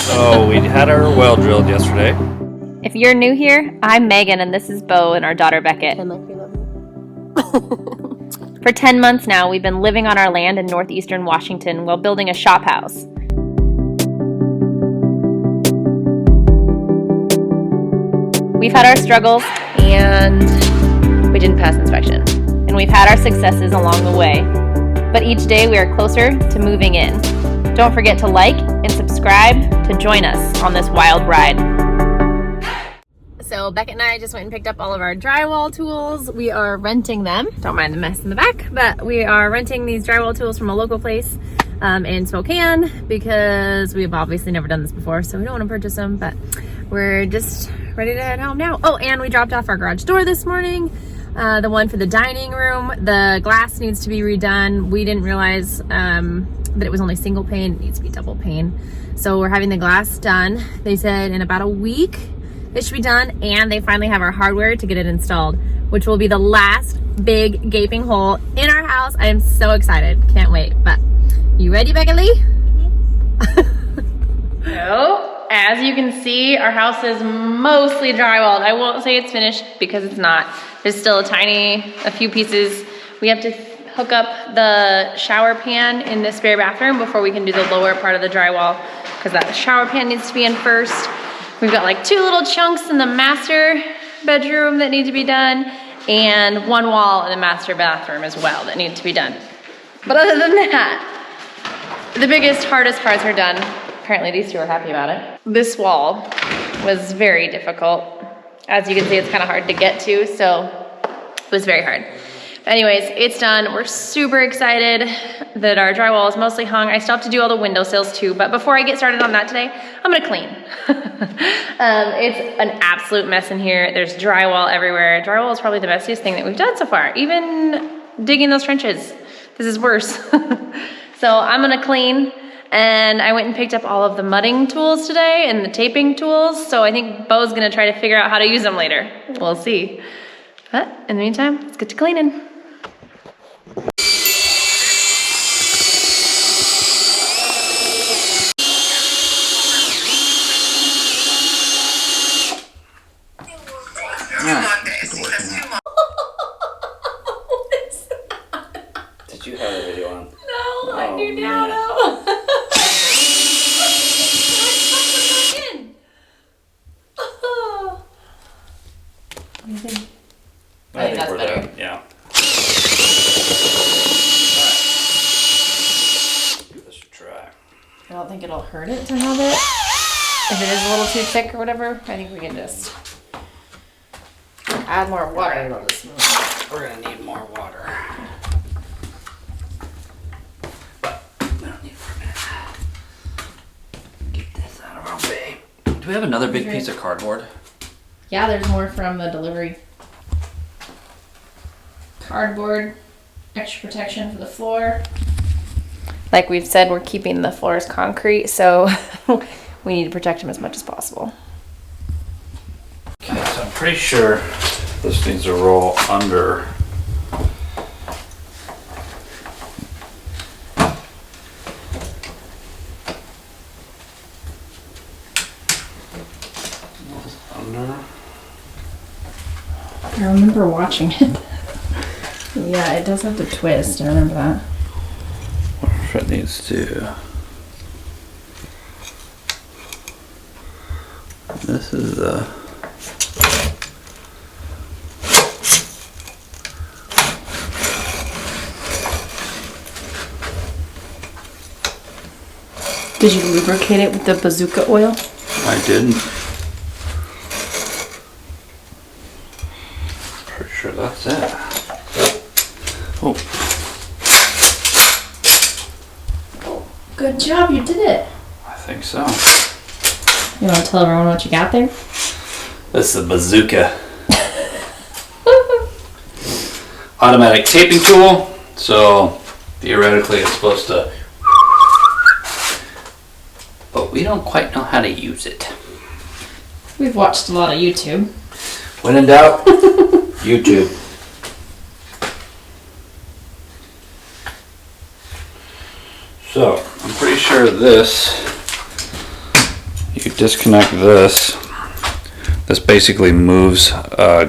So we had our well drilled yesterday. If you're new here, I'm Megan and this is Beau and our daughter Beckett. For 10 months now, we've been living on our land in northeastern Washington while building a shop house. We've had our struggles and we didn't pass inspection. And we've had our successes along the way. But each day we are closer to moving in. Don't forget to like and subscribe to join us on this wild ride. So Beckett and I just went and picked up all of our drywall tools. We are renting them. Don't mind the mess in the back, but we are renting these drywall tools from a local place in Spokane because we've obviously never done this before, so we don't want to purchase them, but we're just ready to head home now. Oh, and we dropped off our garage door this morning. The one for the dining room. The glass needs to be redone. We didn't realize that it was only single pane. It needs to be double pane. So we're having the glass done. They said in about a week it should be done, and they finally have our hardware to get it installed, which will be the last big gaping hole in our house. I am so excited. Can't wait. But you ready, Beckett Lee? So, as you can see, our house is mostly drywalled. I won't say it's finished because it's not. There's still a few pieces. We have to hook up the shower pan in the spare bathroom before we can do the lower part of the drywall, because that shower pan needs to be in first. We've got like 2 little chunks in the master bedroom that need to be done, and 1 wall in the master bathroom as well that need to be done. But other than that, the biggest, hardest parts are done. Apparently these 2 are happy about it. This wall was very difficult. As you can see, it's kind of hard to get to, so it was very hard. Anyways, it's done. We're super excited that our drywall is mostly hung. I still have to do all the windowsills too, but before I get started on that today, I'm gonna clean. It's an absolute mess in here. There's drywall everywhere. Drywall is probably the messiest thing that we've done so far. Even digging those trenches, this is worse. So I'm gonna clean, and I went and picked up all of the mudding tools today and the taping tools, so I think Beau's gonna try to figure out how to use them later. We'll see. But in the meantime, let's get to cleaning. Did you have a video on? No, I do now. No. I think that's better. Done. Yeah. Give this a try. I don't think it'll hurt it to have it. If it is a little too thick or whatever, I think we can just add more water to this. We're gonna need more water. But we don't need for a minute. Get this out of our way. Do we have another big piece of cardboard? Yeah, there's more from the delivery. Cardboard, extra protection for the floor. Like we've said, we're keeping the floors concrete, so we need to protect them as much as possible. Okay, so I'm pretty sure this needs to roll under. Under. I remember watching it. Yeah, it does have to twist. I remember that. I wonder if it needs to. This is the. Did you lubricate it with the bazooka oil? I didn't. Pretty sure that's it. Oh. Good job, you did it. I think so. You want to tell everyone what you got there? This is a bazooka. Automatic taping tool. So theoretically it's supposed to, but we don't quite know how to use it. We've watched a lot of YouTube. When in doubt, YouTube. So I'm pretty sure this disconnect this, this basically moves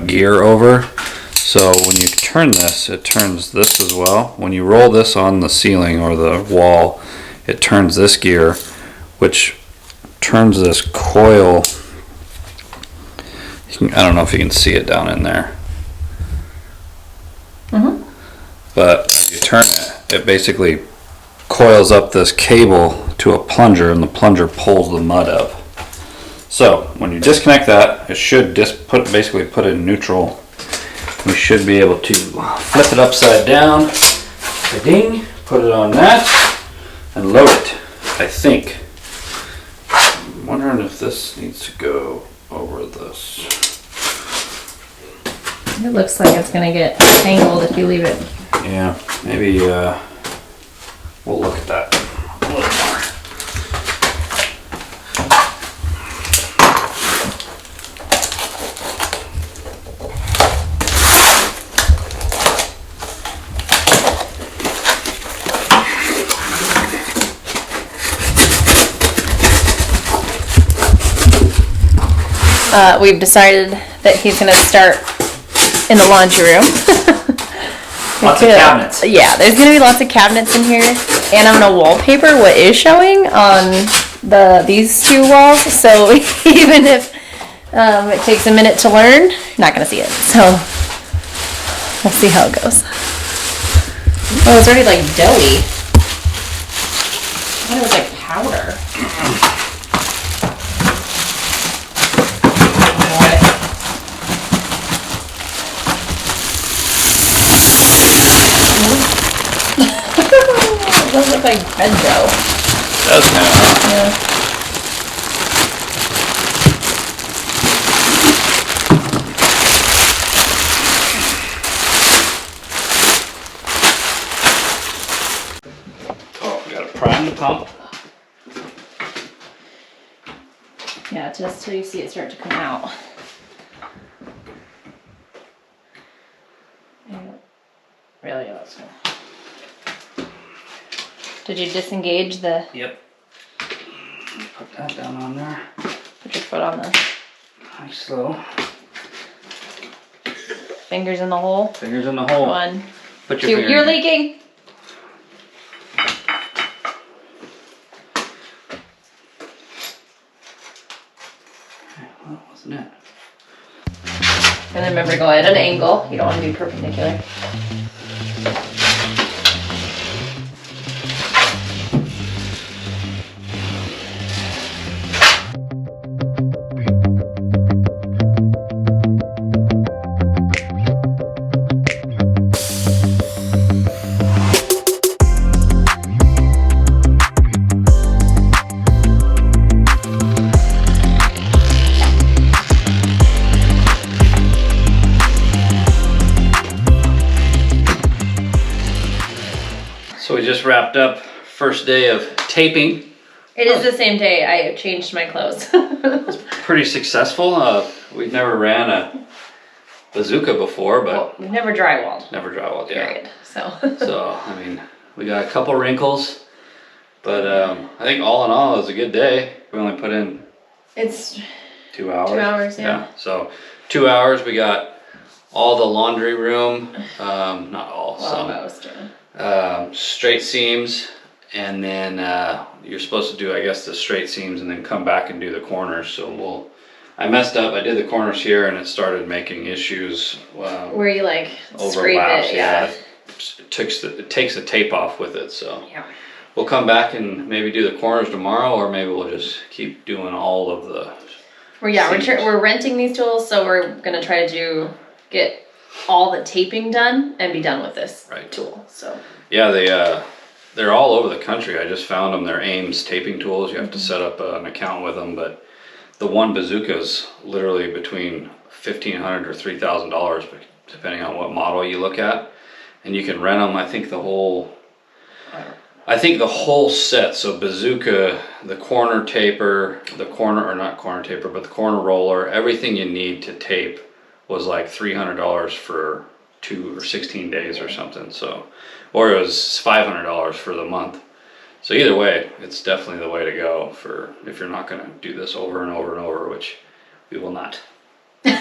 gear over. So when you turn this, it turns this as well. When you roll this on the ceiling or the wall, it turns this gear, which turns this coil. I don't know if you can see it down in there. But if you turn it, it basically coils up this cable to a plunger, and the plunger pulls the mud up. So when you disconnect that, it should basically put it in neutral. We should be able to flip it upside down, ding, put it on that, and load it, I think. I'm wondering if this needs to go over this. It looks like it's gonna get tangled if you leave it. Yeah, maybe we'll look at that a little more. We've decided that he's gonna start in the laundry room. Lots of cabinets. Yeah, there's gonna be lots of cabinets in here, and I'm gonna wallpaper what is showing on these two walls. So even if it takes a minute to learn, you're not gonna see it. So we'll see how it goes. Oh, it's already like doughy. I thought it was like powder. It does look like bread dough. It does kind of. Yeah. Oh, we got to prime the pump. Yeah, just till you see it start to come out. Yeah. Really awesome. Did you disengage the... Yep. Put that down on there. Put your foot on the... Nice slow. Fingers in the hole. Fingers in the hole. 1, Put 2. your finger You're in. leaking. Well, that wasn't it. And then remember to go at an angle. You don't want to be perpendicular. So we just wrapped up first day of taping. It is the same day I changed my clothes. Pretty successful. We've never ran a bazooka before, but Well, we've never drywalled. never drywalled. Yeah. Period. So. So I mean, we got a couple wrinkles, but I think all in all it was a good day. We only put in It's 2 hours. 2 hours, yeah. So 2 hours. We got all the laundry room, not all, some. almost. Straight seams, and then you're supposed to do, I guess, the straight seams and then come back and do the corners. So I messed up. I did the corners here and it started making issues. Where you like scrape Overlaps, it, yeah. It takes the tape off with it. So Yeah. we'll come back and maybe do the corners tomorrow, or maybe we'll just keep doing all of the. We're renting these tools, so we're gonna try to get all the taping done and be done with this tool. So Yeah, they're all over the country. I just found them. They're Ames taping tools. You have to set up an account with them, but the one bazooka's literally between $1,500 or $3,000, depending on what model you look at, and you can rent them. I think the whole set. So bazooka, the corner taper, the corner roller, everything you need to tape was like $300 for 2 or 16 days or something. So, or it was $500 for the month. So either way, it's definitely the way to go for if you're not gonna do this over and over and over, which we will not. So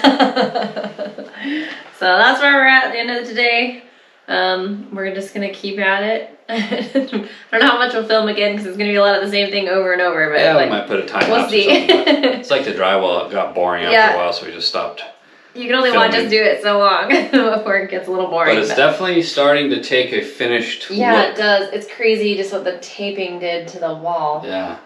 that's where we're at the end of the day. We're just gonna keep at it. I don't know how much we'll film again because it's gonna be a lot of the same thing over and over. But yeah, like, we might put a time we'll lapse see. or something. It's like the drywall, it got boring after Yeah. a while, so we just stopped. You can only filming. watch us do it so long before it gets a little boring. But it's definitely starting to take a finished yeah, look. it does. It's crazy just what the taping did to the wall. Yeah.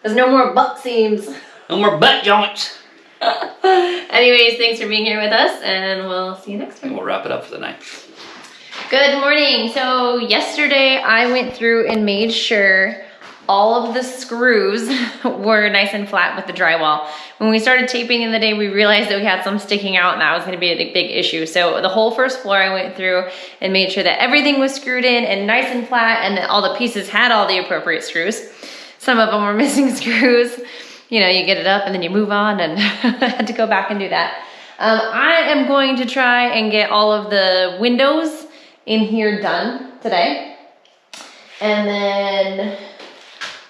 There's no more butt seams. No more butt joints. Anyways, thanks for being here with us, and we'll see you next time. And we'll wrap it up for the night. Good morning. So yesterday I went through and made sure all of the screws were nice and flat with the drywall. When we started taping in the day, we realized that we had some sticking out and that was gonna be a big issue. So the whole first floor I went through and made sure that everything was screwed in and nice and flat and that all the pieces had all the appropriate screws. Some of them were missing screws. You know, you get it up and then you move on, and I had to go back and do that. I am going to try and get all of the windows in here done today. And then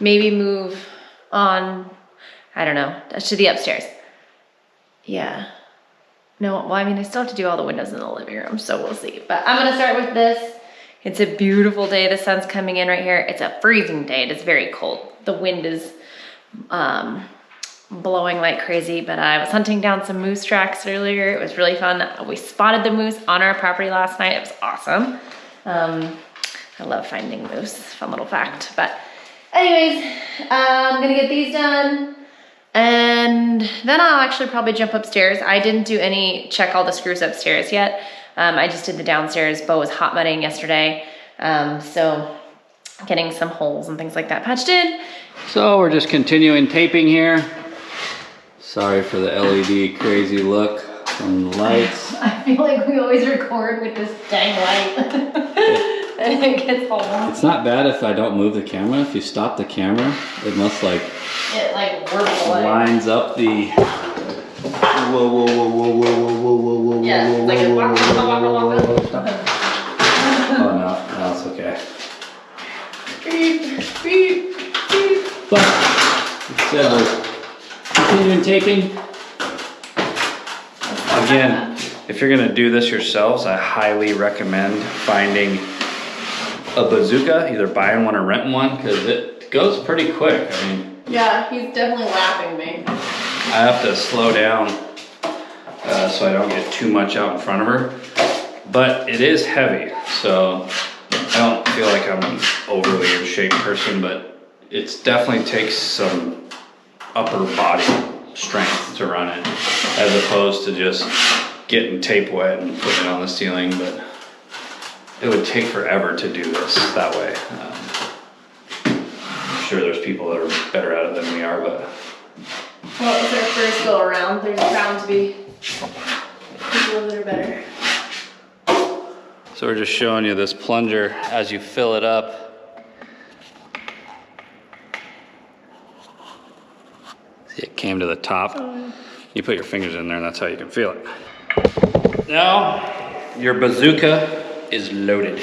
maybe move on, I don't know, to the upstairs. Yeah. No, well, I mean, I still have to do all the windows in the living room, so we'll see. But I'm gonna start with this. It's a beautiful day. The sun's coming in right here. It's a freezing day. It is very cold. The wind is blowing like crazy, but I was hunting down some moose tracks earlier. It was really fun. We spotted the moose on our property last night. It was awesome. I love finding moose. Fun little fact. But anyways, I'm gonna get these done, and then I'll actually probably jump upstairs. I didn't do check all the screws upstairs yet. I just did the downstairs. Beau was hot mudding yesterday, so getting some holes and things like that patched in. So we're just continuing taping here. Sorry for the LED crazy look from the lights. I feel like we always record with this dang light. And it gets all warm. It's not bad if I don't move the camera. If you stop the camera, it must like It like works away. lines up the whoa whoa whoa whoa whoa whoa whoa whoa whoa Yeah, whoa like a whoa waka, whoa waka, whoa waka, whoa waka. whoa. Oh no, it's okay. Beep, beep, beep. But like I said, we're continuing taping. Again, if you're gonna do this yourselves, I highly recommend finding a bazooka, either buying one or renting one, because it goes pretty quick. I mean, Yeah, he's definitely laughing me. I have to slow down so I don't get too much out in front of her. But it is heavy, so I don't feel like I'm an overly in shape person, but it definitely takes some upper body strength to run it, as opposed to just getting tape wet and putting it on the ceiling. But it would take forever to do this that way. I'm sure there's people that are better at it than we are, but Well, it's our first go around. There's bound to be people that are better. so we're just showing you this plunger as you fill it up. See, it came to the top. You put your fingers in there and that's how you can feel it. Now, your bazooka is loaded.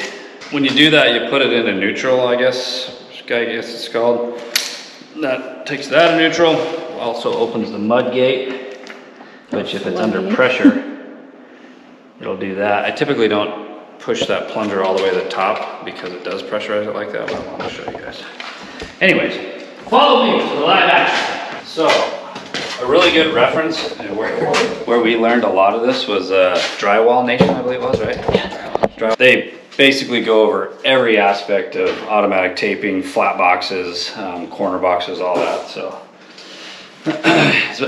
When you do that, you put it into neutral, I guess it's called. That takes it out of neutral. Also opens the mud gate, which if it's under pressure, it'll do that. I typically don't push that plunger all the way to the top because it does pressurize it like that, but I want to show you guys. Anyways, follow me to the live action. So, a really good reference, and where we learned a lot of this was Drywall Nation, I believe it was, right? Yeah. They basically go over every aspect of automatic taping, flat boxes, corner boxes, all that. So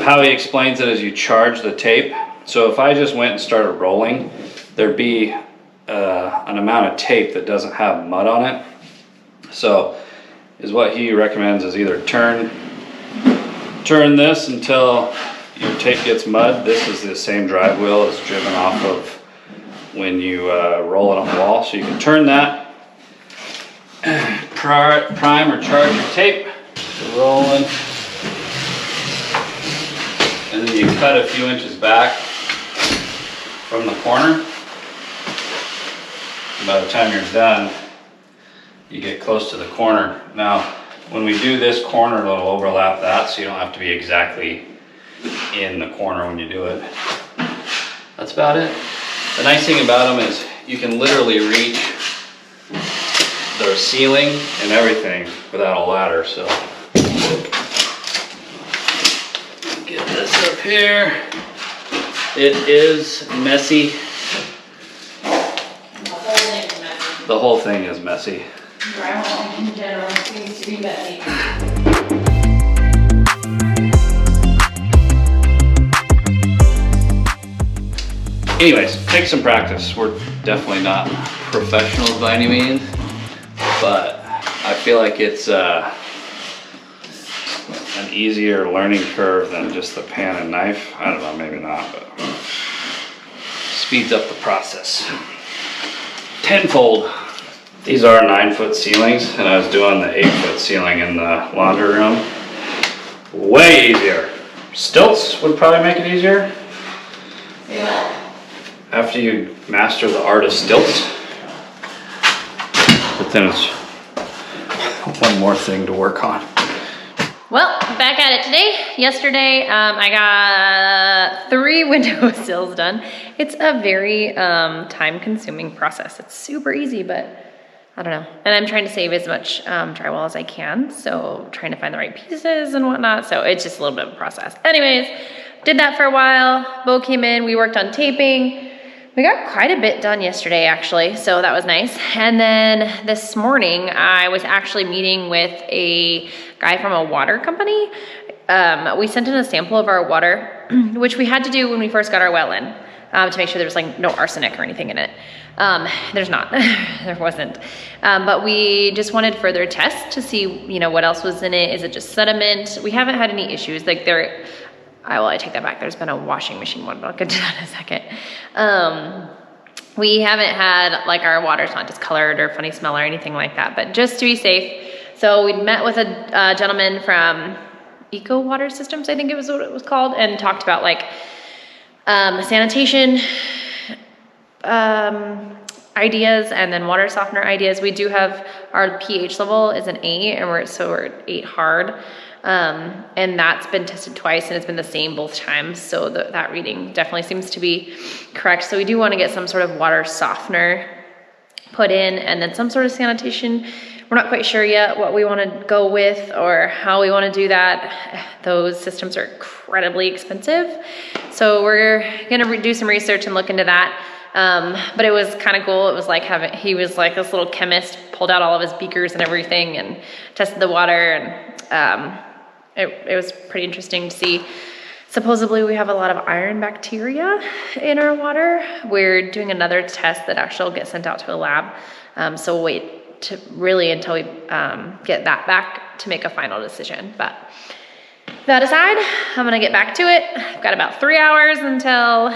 how he explains it is you charge the tape. So if I just went and started rolling, there'd be an amount of tape that doesn't have mud on it. So is what he recommends is either turn this until your tape gets mud. This is the same drive wheel it's driven off of when you roll it on the wall. So you can turn that, prime or charge your tape, rolling, and then you cut a few inches back from the corner. And by the time you're done, you get close to the corner. Now, when we do this corner, it'll overlap that, so you don't have to be exactly in the corner when you do it. That's about it. The nice thing about them is you can literally reach the ceiling and everything without a ladder, so. Get this up here. It is messy. The whole thing is messy. Drywall in general seems to be messy. Anyways, take some practice. We're definitely not professionals by any means, but I feel like it's an easier learning curve than just the pan and knife. I don't know, maybe not, but speeds up the process tenfold. These are 9-foot ceilings, and I was doing the 8-foot ceiling in the laundry room. Way easier. Stilts would probably make it easier. Yeah. After you master the art of stilts. But then it's one more thing to work on. Well, back at it today. Yesterday, I got 3 windowsills done. It's a very time-consuming process. It's super easy, but I don't know. And I'm trying to save as much drywall as I can, so trying to find the right pieces and whatnot. So it's just a little bit of a process. Anyways, did that for a while. Beau came in. We worked on taping. We got quite a bit done yesterday, actually, so that was nice. And then this morning, I was actually meeting with a guy from a water company. We sent in a sample of our water, which we had to do when we first got our well in, to make sure there was like no arsenic or anything in it. There's not, there wasn't. But we just wanted further tests to see, you know, what else was in it. Is it just sediment? We haven't had any issues. Like I take that back. There's been a washing machine one, but I'll get to that in a second. We haven't had, like, our water's not discolored or funny smell or anything like that, but just to be safe. So we met with a gentleman from Eco Water Systems, I think it was what it was called, and talked about like sanitation ideas and then water softener ideas. We do have our pH level is an 8, and we're at 8 hard. And that's been tested twice, and it's been the same both times. So that reading definitely seems to be correct. So we do want to get some sort of water softener put in, and then some sort of sanitation. We're not quite sure yet what we want to go with or how we want to do that. Those systems are incredibly expensive. So we're going to do some research and look into that. But it was kind of cool. It was like he was like this little chemist, pulled out all of his beakers and everything and tested the water, and it was pretty interesting to see. Supposedly we have a lot of iron bacteria in our water. We're doing another test that actually will get sent out to a lab. So we'll wait until we get that back to make a final decision. But that aside, I'm gonna get back to it. I've got about 3 hours until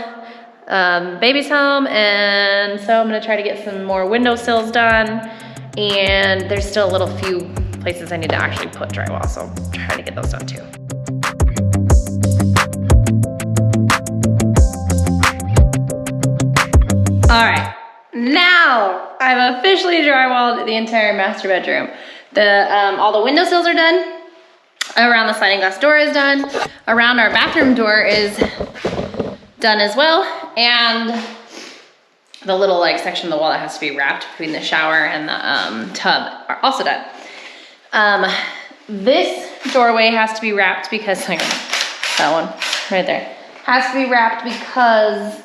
baby's home, and so I'm gonna try to get some more windowsills done. And there's still a little few places I need to actually put drywall, so I'm trying to get those done too. All right, now I've officially drywalled the entire master bedroom. All the windowsills are done. Around the sliding glass door is done. Around our bathroom door is done as well. And the little like section of the wall that has to be wrapped between the shower and the tub are also done. This doorway has to be wrapped because, hang on, that one right there, has to be wrapped because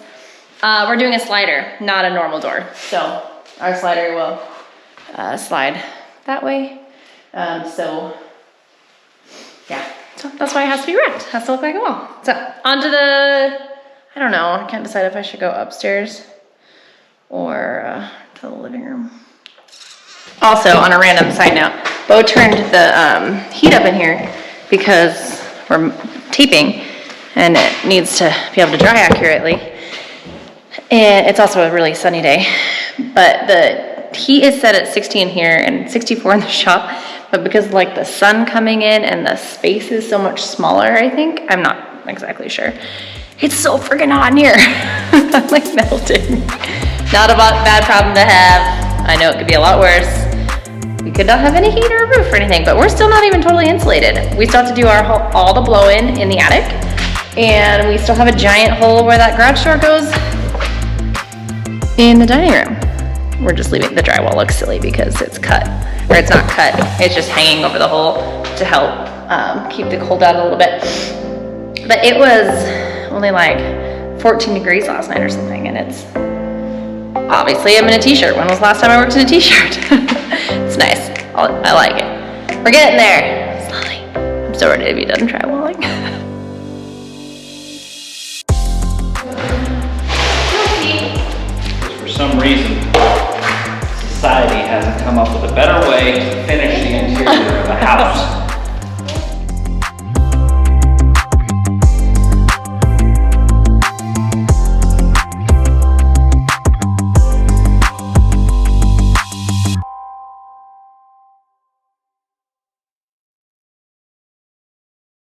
we're doing a slider, not a normal door. So our slider will slide that way. So yeah, so that's why it has to be wrapped. It has to look like a wall. So onto I don't know, I can't decide if I should go upstairs or to the living room. Also, on a random side note, Beau turned the heat up in here because we're taping and it needs to be able to dry accurately. And it's also a really sunny day, but the heat is set at 60 in here and 64 in the shop. But because like the sun coming in and the space is so much smaller, I think, I'm not exactly sure. It's so freaking hot in here. I'm like melting. Not a bad problem to have. I know it could be a lot worse, we could not have any heat or a roof or anything, but we're still not even totally insulated. We still have to do all the blow-in in the attic, and we still have a giant hole where that garage door goes in the dining room. We're just leaving the drywall look silly because it's cut, or it's not cut, it's just hanging over the hole to help keep the cold out a little bit. But it was only like 14 degrees last night or something, and it's, obviously I'm in a t-shirt. When was the last time I worked in a t-shirt? It's nice, I like it. We're getting there, slowly. I'm so ready to be done drywalling. For some reason, society hasn't come up with a better way to finish the interior of a house